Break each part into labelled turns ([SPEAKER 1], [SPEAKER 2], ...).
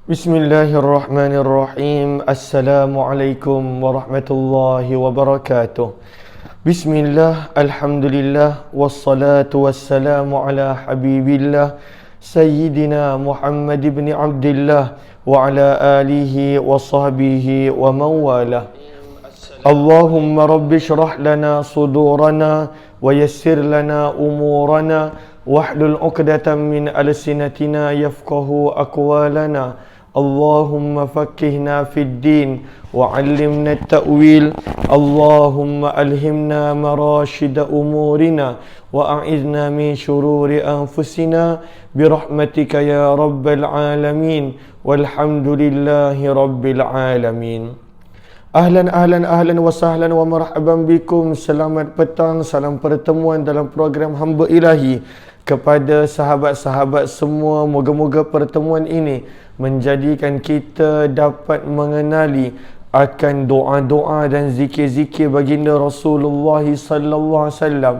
[SPEAKER 1] Bismillahirrahmanirrahim. Assalamualaikum warahmatullahi wabarakatuh. Bismillah, alhamdulillah, wassalatu wassalamu ala habibillah Sayyidina Muhammad ibn Abdillah wa ala alihi wa sahbihi wa mawalah. Allahumma rabbi syrah lana sudurana wa yassir lana umurana wahlul uqdatan min alsinatina yafqahu aqwalana. Allahumma fakkihna fid din wa 'allimna at-ta'wil. Allahumma alhimna marashida umurina wa a'idna min shururi anfusina birahmatika ya rabbal alamin. Walhamdulillahi rabbil alamin. Ahlan wa sahlan wa marhaban bikum. Selamat petang, salam pertemuan dalam program Hamba Ilahi. Kepada sahabat-sahabat semua, moga-moga pertemuan ini menjadikan kita dapat mengenali akan doa-doa dan zikir-zikir baginda Rasulullah sallallahu alaihi wasallam,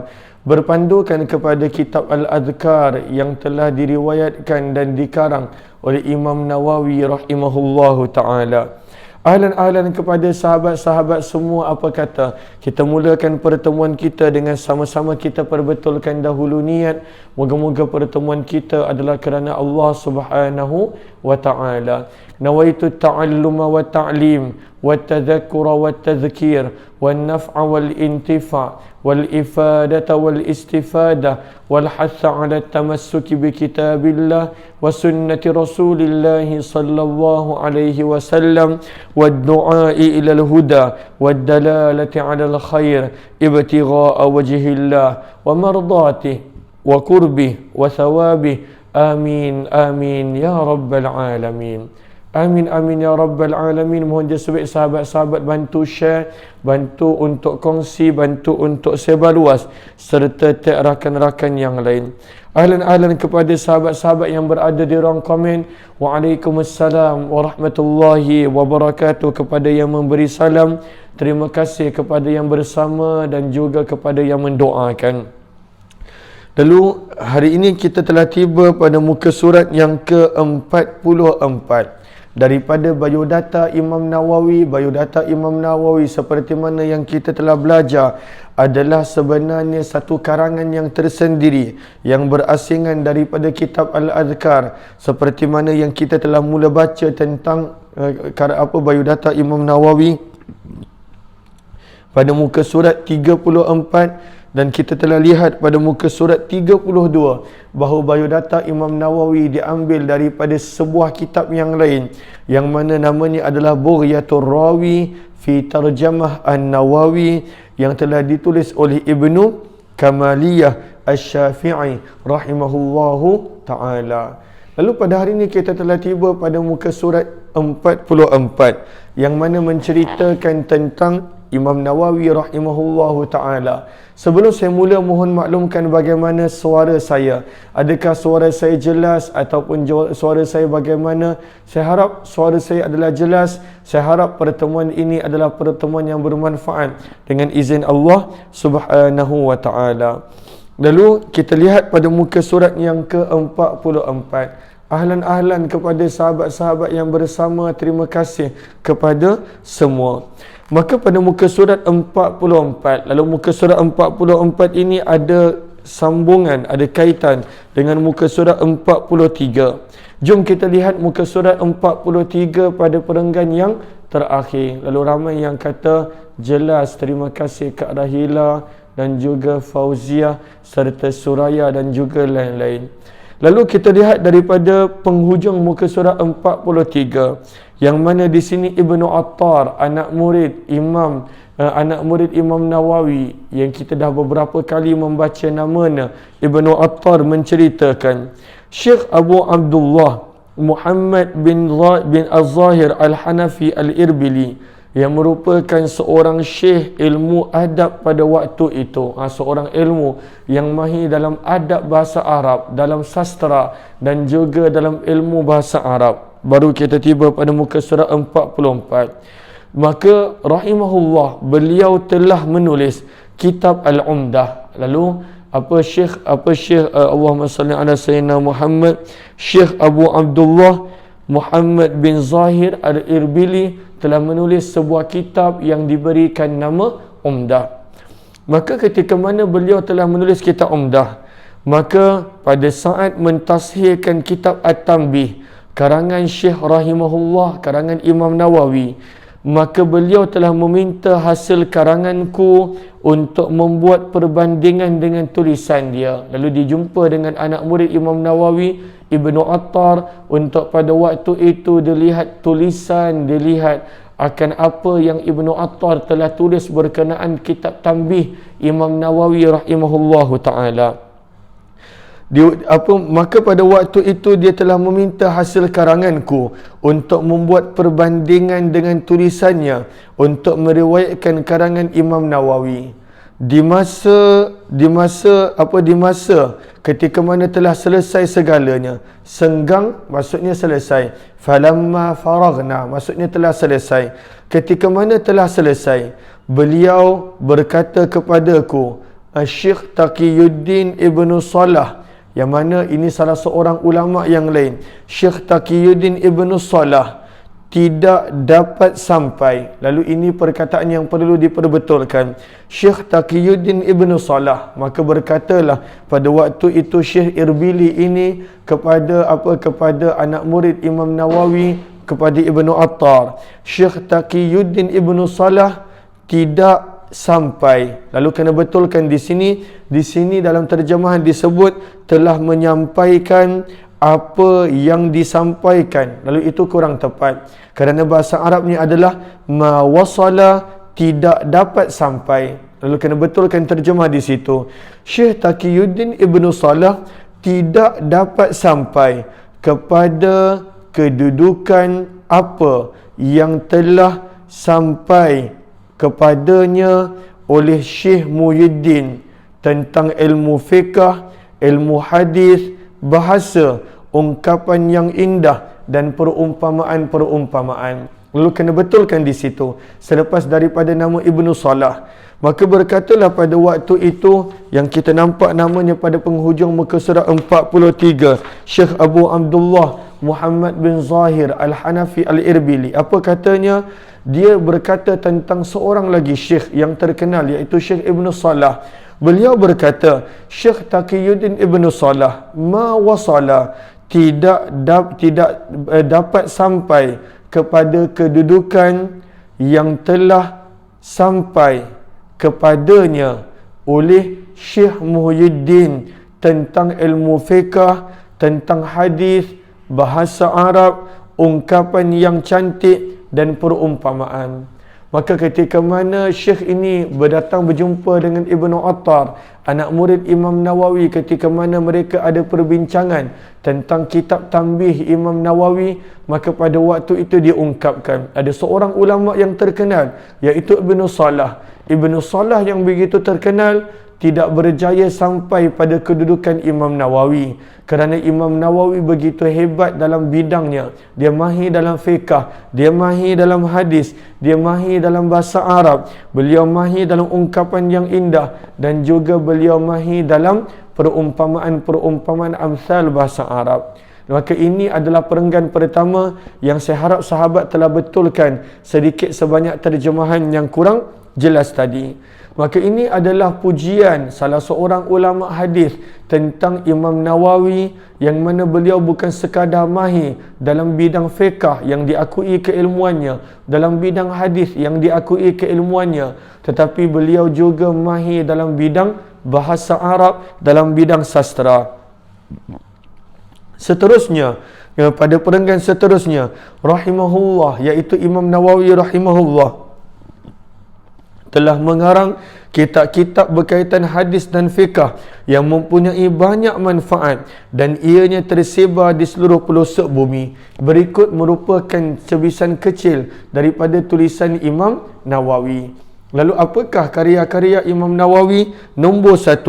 [SPEAKER 1] berpandukan kepada kitab Al-Adhkar yang telah diriwayatkan dan dikarang oleh Imam Nawawi rahimahullahu taala. Ahlan kepada sahabat-sahabat semua, apa kata? Kita mulakan pertemuan kita dengan sama-sama kita perbetulkan dahulu niat. Moga-moga pertemuan kita adalah kerana Allah Subhanahu wa taala. Nawaitu ta'alluma wa ta'lim wa tadhakkura wa tadhkir wa naf'a wal intifa' wal ifadata wal istifada wal hatha 'ala tamassuki bi kitabillah wa sunnati Rasulillah sallallahu alaihi wasallam wad du'a'i ila al huda wad dalalati 'ala al khair ibtigha'a wajhillah wa mardatihi wa qurbih wa thawabih. Amin amin ya rabbal alamin. Amin amin ya rabbal alamin. Mohon sebaik sahabat-sahabat bantu share, bantu untuk kongsi, bantu untuk sebar luas, serta tag rakan-rakan yang lain. Ahlan kepada sahabat-sahabat yang berada di ruang komen. Waalaikumsalam warahmatullahi wabarakatuh. Kepada yang memberi salam, terima kasih. Kepada yang bersama dan juga kepada yang mendoakan. Lalu hari ini kita telah tiba pada muka surat yang ke-44 daripada biodata Imam Nawawi. Biodata Imam Nawawi seperti mana yang kita telah belajar adalah sebenarnya satu karangan yang tersendiri yang berasingan daripada kitab Al-Adhkar, seperti mana yang kita telah mula baca tentang biodata Imam Nawawi pada muka surat 34. Dan kita telah lihat pada muka surat 32 bahawa biodata Imam Nawawi diambil daripada sebuah kitab yang lain yang mana namanya adalah Bughyatur Rawi fi Tarjamah An-Nawawi yang telah ditulis oleh Ibnu Kamaliyah Asy-Syafi'i rahimahullahu taala. Lalu pada hari ini kita telah tiba pada muka surat 44 yang mana menceritakan tentang Imam Nawawi rahimahullahu ta'ala. Sebelum saya mula, mohon maklumkan bagaimana suara saya. Adakah suara saya jelas ataupun suara saya bagaimana? Saya harap suara saya adalah jelas. Saya harap pertemuan ini adalah pertemuan yang bermanfaat dengan izin Allah subhanahu wa ta'ala. Lalu kita lihat pada muka surat yang ke-44. Ahlan kepada sahabat-sahabat yang bersama, terima kasih kepada semua. Maka pada muka surat 44, lalu muka surat 44 ini ada sambungan, ada kaitan dengan muka surat 43. Jom kita lihat muka surat 43 pada perenggan yang terakhir. Lalu ramai yang kata jelas, terima kasih Kak Rahila dan juga Fauziah serta Suraya dan juga lain-lain. Lalu kita lihat daripada penghujung muka surat 43 yang mana di sini Ibnu Attar, anak murid Imam Nawawi yang kita dah beberapa kali membaca namanya, Ibnu Attar menceritakan Syekh Abu Abdullah Muhammad bin Az-Zahir Al-Hanafi Al-Irbili yang merupakan seorang syekh ilmu adab pada waktu itu, seorang ilmu yang mahir dalam adab bahasa Arab, dalam sastra dan juga dalam ilmu bahasa Arab. Baru kita tiba pada muka surat 44. Maka rahimahullah, beliau telah menulis kitab Al-Umdah. Lalu apa Syekh Allahumma salli ala sayyidina Muhammad, Syekh Abu Abdullah Muhammad bin Zahir Al-Irbili telah menulis sebuah kitab yang diberikan nama Umdah. Maka ketika mana beliau telah menulis kitab Umdah, maka pada saat mentashihkan kitab At-Tanbih karangan Syekh rahimahullah, karangan Imam Nawawi, maka beliau telah meminta hasil karanganku untuk membuat perbandingan dengan tulisan dia. Lalu dijumpa dengan anak murid Imam Nawawi, Ibnu Attar, untuk pada waktu itu dilihat tulisan, dilihat akan apa yang Ibnu Attar telah tulis berkenaan kitab Tanbih Imam Nawawi rahimahullahu ta'ala. Maka pada waktu itu dia telah meminta hasil karanganku untuk membuat perbandingan dengan tulisannya untuk meriwayatkan karangan Imam Nawawi. Di masa ketika mana telah selesai segalanya, senggang maksudnya selesai, falamma faraghna maksudnya telah selesai. Ketika mana telah selesai, beliau berkata kepadaku, Syekh Taqiyuddin Ibnu Salah, yang mana ini salah seorang ulama yang lain, Syekh Taqiyuddin Ibnu Salah, tidak dapat sampai. Lalu ini perkataan yang perlu diperbetulkan. Syekh Taqiyuddin Ibnu Salah, maka berkatalah pada waktu itu Syekh Irbili ini kepada anak murid Imam Nawawi, kepada Ibnu Attar, Syekh Taqiyuddin Ibnu Salah tidak sampai. Lalu kena betulkan di sini dalam terjemahan disebut telah menyampaikan apa yang disampaikan. Lalu itu kurang tepat, kerana bahasa Arabnya adalah ma wasala, tidak dapat sampai. Lalu kena betulkan terjemah di situ. Syekh Taqiyuddin Ibnu Salah tidak dapat sampai kepada kedudukan apa yang telah sampai kepadanya oleh Syekh Muhyiddin tentang ilmu fiqh, ilmu hadis, bahasa, ungkapan yang indah dan perumpamaan-perumpamaan. Lalu kena betulkan di situ selepas daripada nama Ibnu Salah. Maka berkatalah pada waktu itu yang kita nampak namanya pada penghujung muka surat 43, Syekh Abu Abdullah Muhammad bin Zahir Al-Hanafi Al-Irbili. Apa katanya? Dia berkata tentang seorang lagi syekh yang terkenal, iaitu Syekh Ibnu Salah. Beliau berkata, Syekh Taqiyuddin Ibnu Salah ma wasala, tidak dapat sampai kepada kedudukan yang telah sampai kepadanya oleh Syekh Muhyiddin tentang ilmu fiqh, tentang hadis, bahasa Arab, ungkapan yang cantik dan perumpamaan. Maka ketika mana Syekh ini berdatang berjumpa dengan Ibnu Attar, anak murid Imam Nawawi, ketika mana mereka ada perbincangan tentang kitab Tanbih Imam Nawawi, maka pada waktu itu diungkapkan ada seorang ulama yang terkenal, iaitu Ibnu Salah. Ibnu Salah yang begitu terkenal tidak berjaya sampai pada kedudukan Imam Nawawi, kerana Imam Nawawi begitu hebat dalam bidangnya. Dia mahir dalam fiqh, dia mahir dalam hadis, dia mahir dalam bahasa Arab, beliau mahir dalam ungkapan yang indah, dan juga beliau mahir dalam perumpamaan-perumpamaan amsal bahasa Arab. Maka ini adalah perenggan pertama yang saya harap sahabat telah betulkan sedikit sebanyak terjemahan yang kurang jelas tadi. Maka ini adalah pujian salah seorang ulama hadis tentang Imam Nawawi, yang mana beliau bukan sekadar mahir dalam bidang fiqh yang diakui keilmuannya, dalam bidang hadis yang diakui keilmuannya, tetapi beliau juga mahir dalam bidang bahasa Arab, dalam bidang sastra. Seterusnya, pada perenggan seterusnya, rahimahullah, iaitu Imam Nawawi rahimahullah telah mengarang kitab-kitab berkaitan hadis dan fiqh yang mempunyai banyak manfaat dan ianya tersebar di seluruh pelosok bumi. Berikut merupakan sebisan kecil daripada tulisan Imam Nawawi. Lalu apakah karya-karya Imam Nawawi? Nombor 1,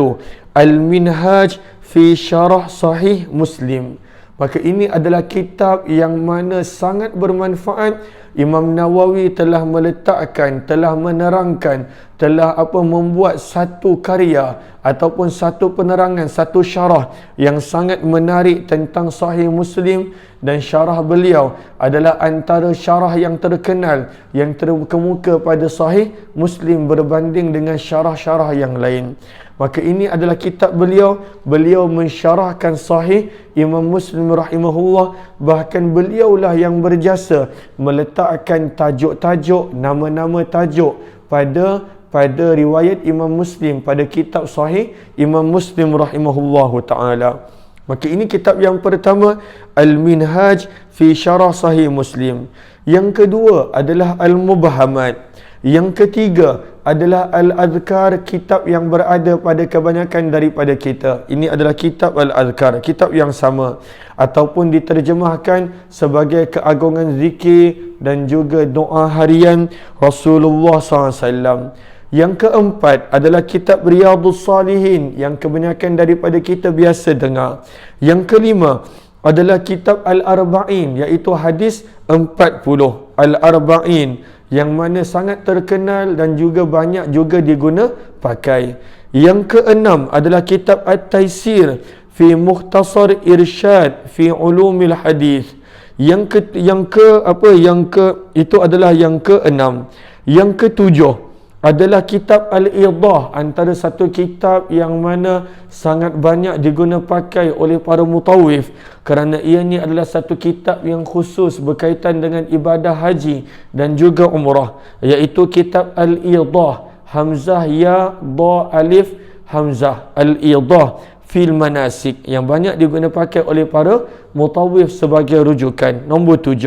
[SPEAKER 1] Al-Minhaj fi Syarah Sahih Muslim. Maka ini adalah kitab yang mana sangat bermanfaat. Imam Nawawi telah meletakkan, telah menerangkan, telah membuat satu karya ataupun satu penerangan, satu syarah yang sangat menarik tentang Sahih Muslim. Dan syarah beliau adalah antara syarah yang terkenal, yang terkemuka pada Sahih Muslim berbanding dengan syarah-syarah yang lain. Maka ini adalah kitab beliau. Beliau mensyarahkan Sahih Imam Muslim rahimahullah. Bahkan beliaulah yang berjasa meletakkan tajuk-tajuk, nama-nama tajuk pada riwayat Imam Muslim, pada kitab Sahih Imam Muslim rahimahullahu ta'ala. Maka ini kitab yang pertama, Al-Minhaj fi Syarah Sahih Muslim. Yang kedua adalah Al-Mubhamat. Yang ketiga adalah Al-Adhkar, kitab yang berada pada kebanyakan daripada kita. Ini adalah kitab Al-Adhkar, kitab yang sama ataupun diterjemahkan sebagai keagungan zikir dan juga doa harian Rasulullah SAW. Yang keempat adalah kitab Riyadhus Salihin yang kebanyakan daripada kita biasa dengar. Yang kelima adalah kitab Al-Arba'in, iaitu hadis 40, Al-Arba'in, yang mana sangat terkenal dan juga banyak juga diguna pakai. Yang keenam adalah kitab At-Taisir fi Mukhtasar Irsyad fi Ulumil Hadis. Itu adalah yang keenam. Yang ketujuh adalah kitab Al-Idah, antara satu kitab yang mana sangat banyak diguna pakai oleh para mutawif, kerana ia ni adalah satu kitab yang khusus berkaitan dengan ibadah haji dan juga umrah, iaitu kitab Al-Idah, Hamzah Ya Dha Alif Hamzah, Al-Idah fil Manasik, yang banyak diguna pakai oleh para mutawif sebagai rujukan. Nombor 7.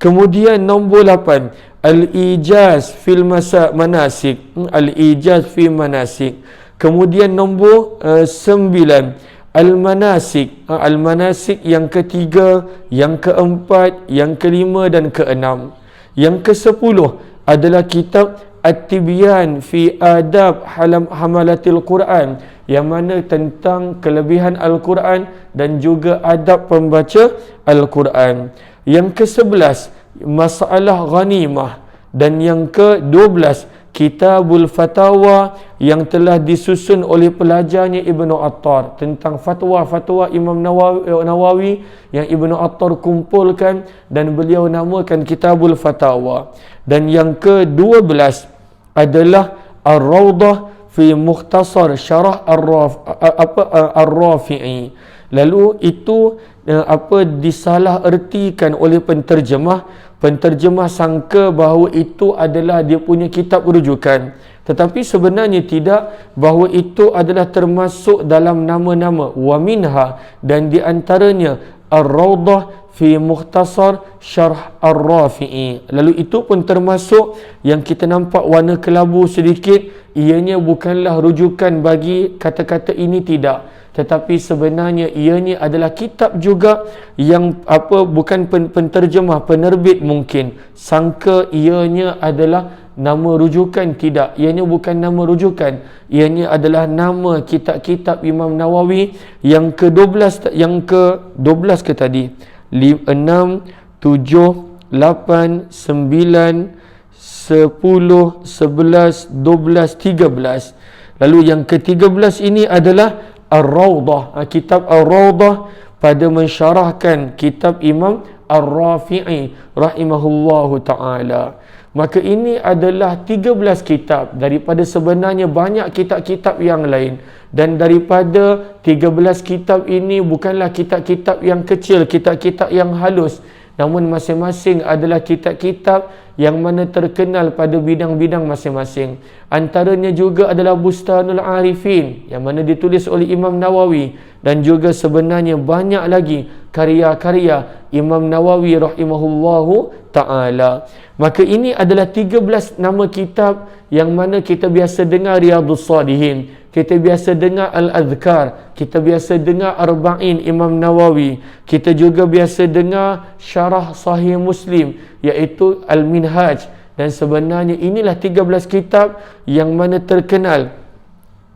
[SPEAKER 1] Kemudian nombor 8, Al-Ijaz fil Manasik, Al-Ijaz fil Manasik. Kemudian nombor 9, Al-Manasik, Al-Manasik yang ketiga, yang keempat, yang kelima dan keenam. Yang ke-10 adalah kitab At-Tibyan fi Adab Hamalatil Quran, yang mana tentang kelebihan Al-Quran dan juga adab pembaca Al-Quran. Yang ke-11, Masalah Ghanimah. Dan yang ke-12, Kitabul Fatawa, yang telah disusun oleh pelajarnya Ibnu Attar, tentang fatwa-fatwa Imam Nawawi yang Ibnu Attar kumpulkan dan beliau namakan Kitabul Fatawa. Dan yang ke-12 adalah Ar-Rawdah fi Mukhtasar Syarah Ar-Rafi'i. Lalu itu disalah ertikan oleh penterjemah sangka bahawa itu adalah dia punya kitab rujukan, tetapi sebenarnya tidak, bahawa itu adalah termasuk dalam nama-nama wa minha, dan di antaranya Ar-Rawdah fi Mukhtasar Syarh Ar-Rafi'i. Lalu itu pun termasuk yang kita nampak warna kelabu sedikit, ianya bukanlah rujukan bagi kata-kata ini, tidak, tetapi sebenarnya ianya adalah kitab juga yang bukan penterjemah, penerbit mungkin sangka ianya adalah nama rujukan, tidak, ianya bukan nama rujukan, ianya adalah nama kitab-kitab Imam Nawawi yang ke-12 ke tadi, 6, 7, 8, 9, 10, 11, 12, 13. Lalu yang ke-13 ini adalah Ar-Rawdah, kitab Ar-Rawdah pada mensyarahkan kitab Imam Ar-Rafi'i rahimahullahu ta'ala. Maka ini adalah 13 kitab daripada sebenarnya banyak kitab-kitab yang lain. Dan daripada 13 kitab ini bukanlah kitab-kitab yang kecil, kitab-kitab yang halus, namun masing-masing adalah kitab-kitab yang mana terkenal pada bidang-bidang masing-masing. Antaranya juga adalah Bustanul Arifin, yang mana ditulis oleh Imam Nawawi, dan juga sebenarnya banyak lagi karya-karya Imam Nawawi rahimahullahu ta'ala. Maka ini adalah 13 nama kitab yang mana kita biasa dengar Riyadhus Salihin, kita biasa dengar Al-Adhkar, kita biasa dengar Arba'in Imam Nawawi, kita juga biasa dengar Syarah Sahih Muslim, iaitu Al-Minhaj. Dan sebenarnya inilah 13 kitab yang mana terkenal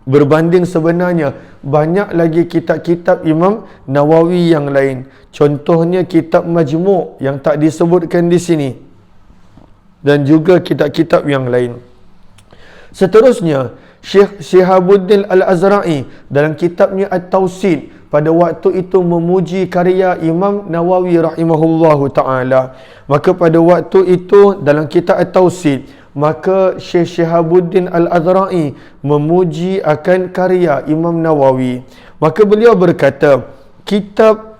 [SPEAKER 1] Berbanding sebenarnya banyak lagi kitab-kitab Imam Nawawi yang lain. Contohnya kitab Majmu' yang tak disebutkan di sini. Dan juga kitab-kitab yang lain. Seterusnya, Syekh Syihabuddin Al-Azra'i dalam kitabnya At-Tawsid pada waktu itu memuji karya Imam Nawawi rahimahullahu ta'ala. Maka pada waktu itu dalam kitab At-Tawsid, maka Syekh Syihabuddin Al-Azra'i memuji akan karya Imam Nawawi. Maka beliau berkata, kitab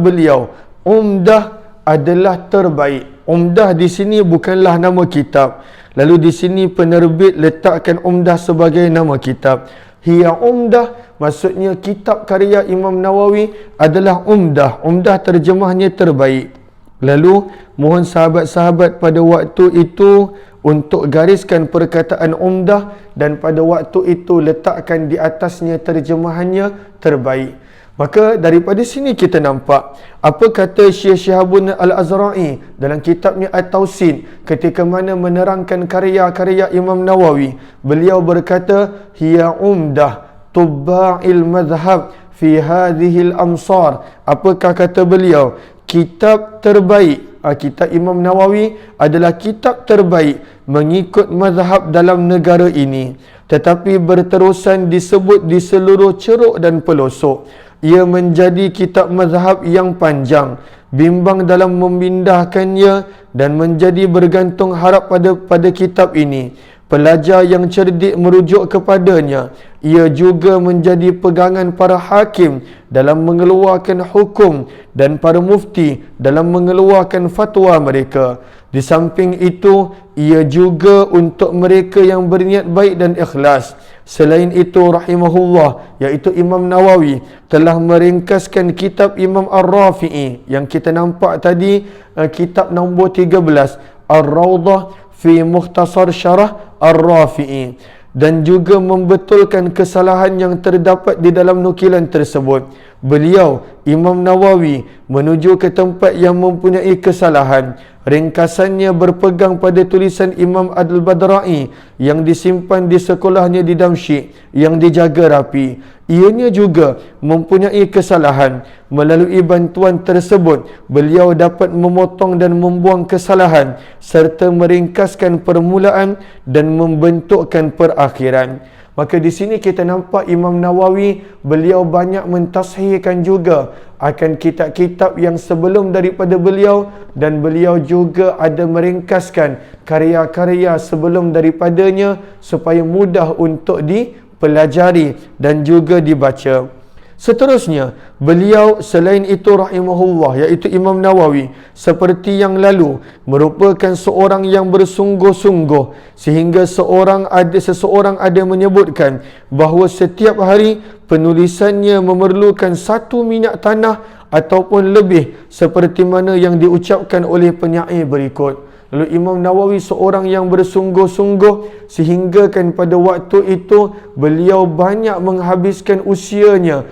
[SPEAKER 1] beliau Umdah adalah terbaik. Umdah di sini bukanlah nama kitab. Lalu di sini penerbit letakkan Umdah sebagai nama kitab. Hiya Umdah maksudnya kitab karya Imam Nawawi adalah Umdah. Umdah terjemahnya terbaik. Lalu mohon sahabat-sahabat pada waktu itu untuk gariskan perkataan Umdah dan pada waktu itu letakkan di atasnya terjemahannya terbaik. Maka daripada sini kita nampak apa kata Syekh Syihabuddin Al-Azra'i dalam kitabnya At-Tawsid ketika mana menerangkan karya-karya Imam Nawawi. Beliau berkata, hiya umdah tubba'il madhab fi hadhil amsar. Apakah kata beliau? Kitab terbaik, kitab Imam Nawawi adalah kitab terbaik mengikut mazhab dalam negara ini, tetapi berterusan disebut di seluruh ceruk dan pelosok. Ia menjadi kitab mazhab yang panjang, bimbang dalam memindahkannya dan menjadi bergantung harap pada kitab ini. Pelajar yang cerdik merujuk kepadanya. Ia juga menjadi pegangan para hakim dalam mengeluarkan hukum dan para mufti dalam mengeluarkan fatwa mereka. Di samping itu, ia juga untuk mereka yang berniat baik dan ikhlas. Selain itu, rahimahullah, iaitu Imam Nawawi telah meringkaskan kitab Imam Ar-Rafi'i yang kita nampak tadi, kitab nombor 13, Ar-Rawdah fi Mukhtasar Syarah Ar-Rafi'i, dan juga membetulkan kesalahan yang terdapat di dalam nukilan tersebut. Beliau, Imam Nawawi, menuju ke tempat yang mempunyai kesalahan. Ringkasannya berpegang pada tulisan Imam Al-Badra'i yang disimpan di sekolahnya di Damsyik yang dijaga rapi. Ianya juga mempunyai kesalahan. Melalui bantuan tersebut, beliau dapat memotong dan membuang kesalahan serta meringkaskan permulaan dan membentukkan perakhiran. Maka di sini kita nampak Imam Nawawi, beliau banyak mentashihkan juga akan kitab-kitab yang sebelum daripada beliau, dan beliau juga ada meringkaskan karya-karya sebelum daripadanya supaya mudah untuk dipelajari dan juga dibaca. Seterusnya, beliau selain itu rahimahullah, iaitu Imam Nawawi, seperti yang lalu, merupakan seorang yang bersungguh-sungguh sehingga seseorang ada menyebutkan bahawa setiap hari penulisannya memerlukan 1 minyak tanah ataupun lebih, seperti mana yang diucapkan oleh penyair berikut. Lalu Imam Nawawi seorang yang bersungguh-sungguh sehingga kan pada waktu itu beliau banyak menghabiskan waktunya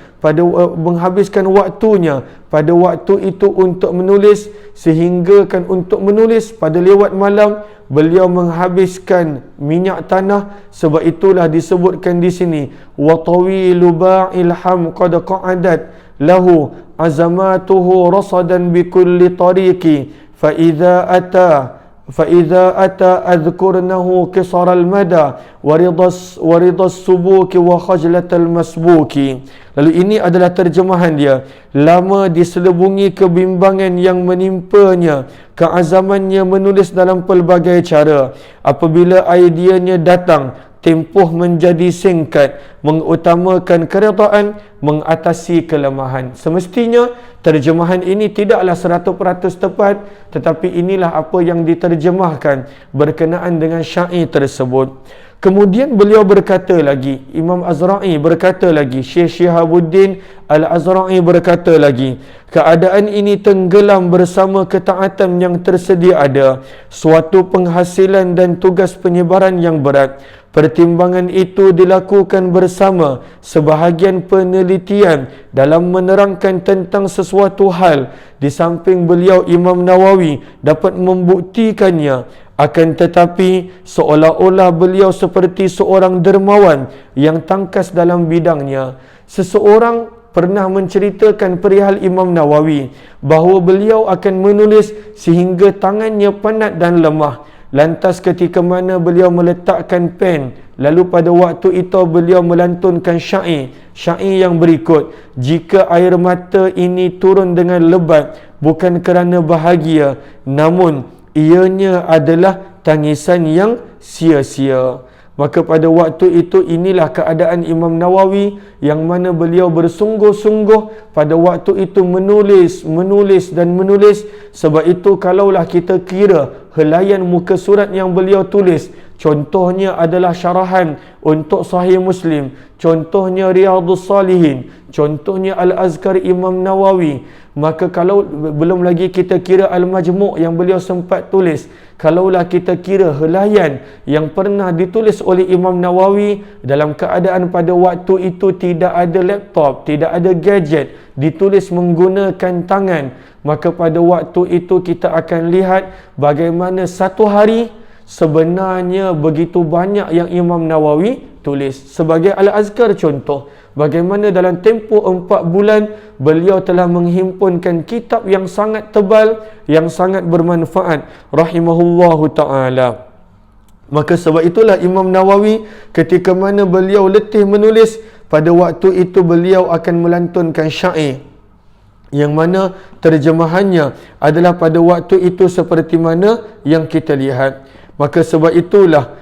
[SPEAKER 1] pada waktu itu untuk menulis, sehingga kan untuk menulis pada lewat malam beliau menghabiskan minyak tanah. Sebab itulah disebutkan di sini, wa tawilu ba'il ham qad qa'adat lahu azamatuhu rasadan bi kulli tariqi fa idza ata adhkurnahu qisar al-mada waridas subuki wa khajlatal masbuki. Lalu ini adalah terjemahan dia. Lama diselubungi kebimbangan yang menimpanya, keazamannya menulis dalam pelbagai cara. Apabila ideanya datang, tempoh menjadi singkat, mengutamakan keredaan, mengatasi kelemahan. Semestinya terjemahan ini tidaklah 100% tepat, tetapi inilah apa yang diterjemahkan berkenaan dengan syair tersebut. Kemudian beliau berkata lagi, Imam Azra'i berkata lagi, Syekh Syihabuddin Al-Azra'i berkata lagi, keadaan ini tenggelam bersama ketaatan yang tersedia ada, suatu penghasilan dan tugas penyebaran yang berat. Pertimbangan itu dilakukan bersama sebahagian penelitian dalam menerangkan tentang sesuatu hal. Di samping beliau, Imam Nawawi dapat membuktikannya. Akan tetapi seolah-olah beliau seperti seorang dermawan yang tangkas dalam bidangnya. Seseorang pernah menceritakan perihal Imam Nawawi bahawa beliau akan menulis sehingga tangannya penat dan lemah. Lantas ketika mana beliau meletakkan pen, lalu pada waktu itu beliau melantunkan syair yang berikut: jika air mata ini turun dengan lebat, bukan kerana bahagia, namun ianya adalah tangisan yang sia-sia. Maka pada waktu itu inilah keadaan Imam Nawawi, yang mana beliau bersungguh-sungguh pada waktu itu menulis. Sebab itu kalaulah kita kira helaian muka surat yang beliau tulis, contohnya adalah syarahan untuk Sahih Muslim, contohnya Riyadhus Salihin, contohnya Al-Azkar Imam Nawawi, maka kalau belum lagi kita kira Al-Majmu' yang beliau sempat tulis, kalaulah kita kira helaian yang pernah ditulis oleh Imam Nawawi dalam keadaan pada waktu itu tidak ada laptop, tidak ada gadget, ditulis menggunakan tangan, maka pada waktu itu kita akan lihat bagaimana satu hari sebenarnya begitu banyak yang Imam Nawawi tulis. Sebagai Al-Azkar contoh, bagaimana dalam tempoh 4 bulan beliau telah menghimpunkan kitab yang sangat tebal, yang sangat bermanfaat, rahimahullahu ta'ala. Maka sebab itulah Imam Nawawi ketika mana beliau letih menulis, pada waktu itu beliau akan melantunkan syair, yang mana terjemahannya adalah pada waktu itu seperti mana yang kita lihat. Maka sebab itulah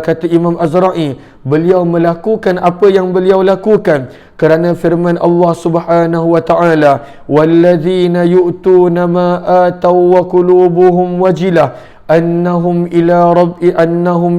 [SPEAKER 1] kata Imam Azra'i, beliau melakukan apa yang beliau lakukan kerana firman Allah Subhanahu wa taala, walladzina yu'tuna ma ataw wa qulubuhum wajilah annahum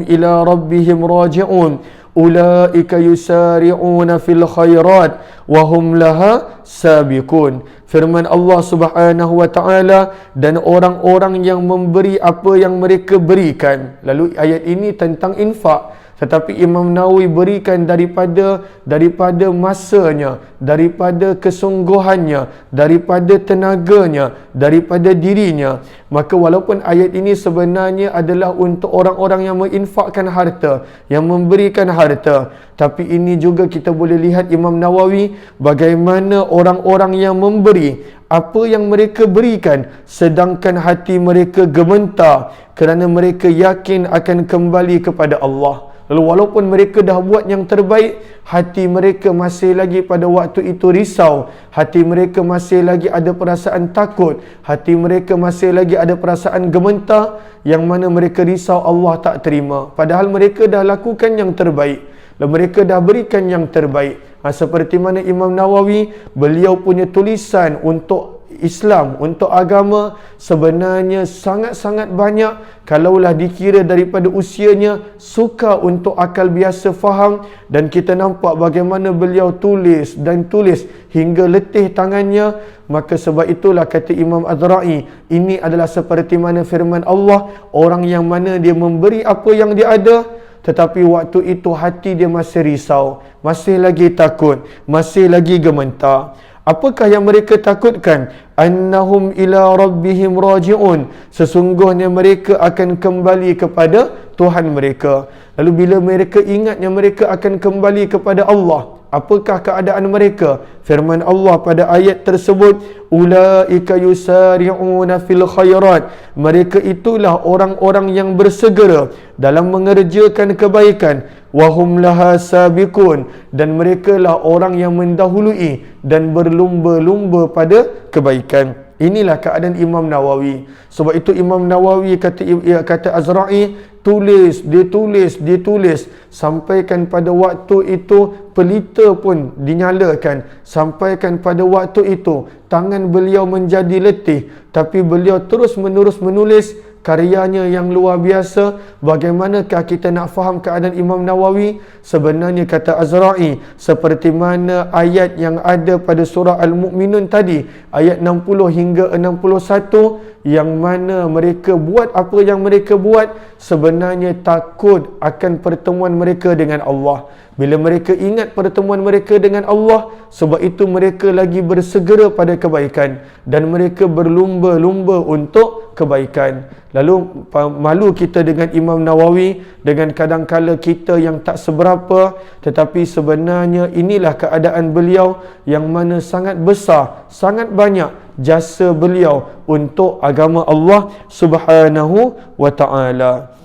[SPEAKER 1] ila rabbihim raji'un ulaika yusari'una fil khairat wa hum laha sabiqun. Firman Allah Subhanahu wa taala, dan orang-orang yang memberi apa yang mereka berikan. Lalu ayat ini tentang infak, tetapi Imam Nawawi berikan daripada masanya, daripada kesungguhannya, daripada tenaganya, daripada dirinya. Maka walaupun ayat ini sebenarnya adalah untuk orang-orang yang menginfakkan harta, yang memberikan harta, tapi ini juga kita boleh lihat Imam Nawawi bagaimana orang-orang yang memberi apa yang mereka berikan, sedangkan hati mereka gementar kerana mereka yakin akan kembali kepada Allah. Lalu walaupun mereka dah buat yang terbaik, hati mereka masih lagi pada waktu itu risau, hati mereka masih lagi ada perasaan takut, hati mereka masih lagi ada perasaan gementar, yang mana mereka risau Allah tak terima. Padahal mereka dah lakukan yang terbaik, dan mereka dah berikan yang terbaik. Seperti mana Imam Nawawi, beliau punya tulisan untuk Islam, untuk agama sebenarnya sangat-sangat banyak. Kalaulah dikira daripada usianya, suka untuk akal biasa faham, dan kita nampak bagaimana beliau tulis dan tulis hingga letih tangannya. Maka sebab itulah kata Imam Azra'i, ini adalah seperti mana firman Allah, orang yang mana dia memberi apa yang dia ada, tetapi waktu itu hati dia masih risau, masih lagi takut, masih lagi gementar. Apakah yang mereka takutkan? Annahum ila rabbihim raji'un, sesungguhnya mereka akan kembali kepada Tuhan mereka. Lalu bila mereka ingat yang mereka akan kembali kepada Allah, apakah keadaan mereka? Firman Allah pada ayat tersebut, ulaika yusari'una fil khairat, mereka itulah orang-orang yang bersegera dalam mengerjakan kebaikan, wahum laha sabiqun, dan mereka lah orang yang mendahului dan berlumba-lumba pada kebaikan. Inilah keadaan Imam Nawawi. Sebab itu Imam Nawawi kata Azra'i, dia tulis sampaikan pada waktu itu pelita pun dinyalakan, sampaikan pada waktu itu tangan beliau menjadi letih, tapi beliau terus menerus menulis karyanya yang luar biasa. Bagaimanakah kita nak faham keadaan Imam Nawawi? Sebenarnya kata Azra'i, seperti mana ayat yang ada pada surah Al-Mu'minun tadi, ayat 60 hingga 61, yang mana mereka buat apa yang mereka buat sebenarnya takut akan pertemuan mereka dengan Allah. Bila mereka ingat pertemuan mereka dengan Allah, sebab itu mereka lagi bersegera pada kebaikan dan mereka berlumba-lumba untuk kebaikan. Lalu malu kita dengan Imam Nawawi, dengan kadangkala kita yang tak seberapa, tetapi sebenarnya inilah keadaan beliau yang mana sangat besar, sangat banyak jasa beliau untuk agama Allah Subhanahu wa ta'ala.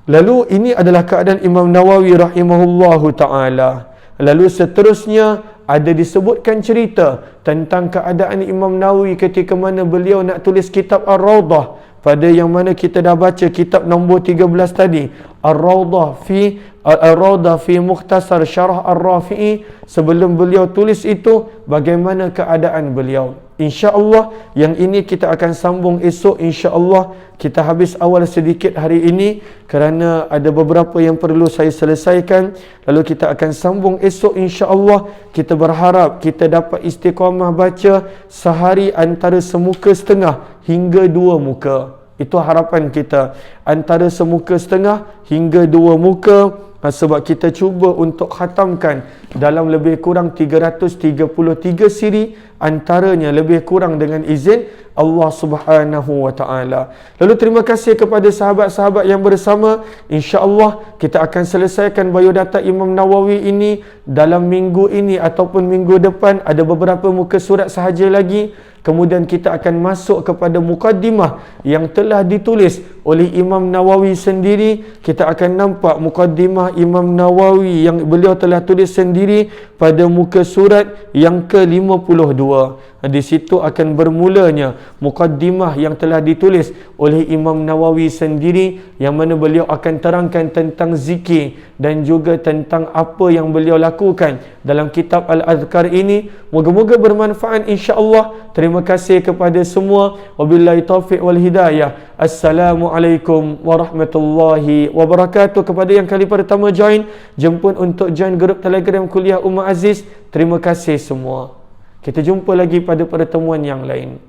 [SPEAKER 1] Lalu ini adalah keadaan Imam Nawawi rahimahullahu ta'ala. Lalu seterusnya ada disebutkan cerita tentang keadaan Imam Nawawi ketika mana beliau nak tulis kitab Ar-Rawdah, pada yang mana kita dah baca kitab nombor 13 tadi, Ar-Rawdah fi Mukhtasar Syarah Ar-Rafi'i. Sebelum beliau tulis itu, bagaimana keadaan beliau. InsyaAllah yang ini kita akan sambung esok. InsyaAllah kita habis awal sedikit hari ini kerana ada beberapa yang perlu saya selesaikan. Lalu kita akan sambung esok insyaAllah. Kita berharap kita dapat istiqamah baca sehari antara semuka setengah hingga 2 muka. Itu harapan kita, antara semuka setengah hingga 2 muka. Sebab kita cuba untuk khatamkan dalam lebih kurang 333 siri, antaranya lebih kurang dengan izin Allah Subhanahu wa ta'ala. Lalu terima kasih kepada sahabat-sahabat yang bersama. InsyaAllah kita akan selesaikan biodata Imam Nawawi ini dalam minggu ini ataupun minggu depan. Ada beberapa muka surat sahaja lagi. Kemudian kita akan masuk kepada mukaddimah yang telah ditulis oleh Imam Nawawi sendiri. Kita akan nampak mukaddimah Imam Nawawi yang beliau telah tulis sendiri pada muka surat yang ke-52. Di situ akan bermulanya mukaddimah yang telah ditulis oleh Imam Nawawi sendiri, yang mana beliau akan terangkan tentang zikir dan juga tentang apa yang beliau lakukan dalam kitab Al-Adhkar ini. Moga-moga bermanfaat insya-Allah. Terima kasih kepada semua. Wabillahi taufiq wal hidayah. Assalamualaikum warahmatullahi wabarakatuh. Kepada yang kali pertama join, jemput untuk join grup Telegram Kuliah Ummah Aziz. Terima kasih semua. Kita jumpa lagi pada pertemuan yang lain.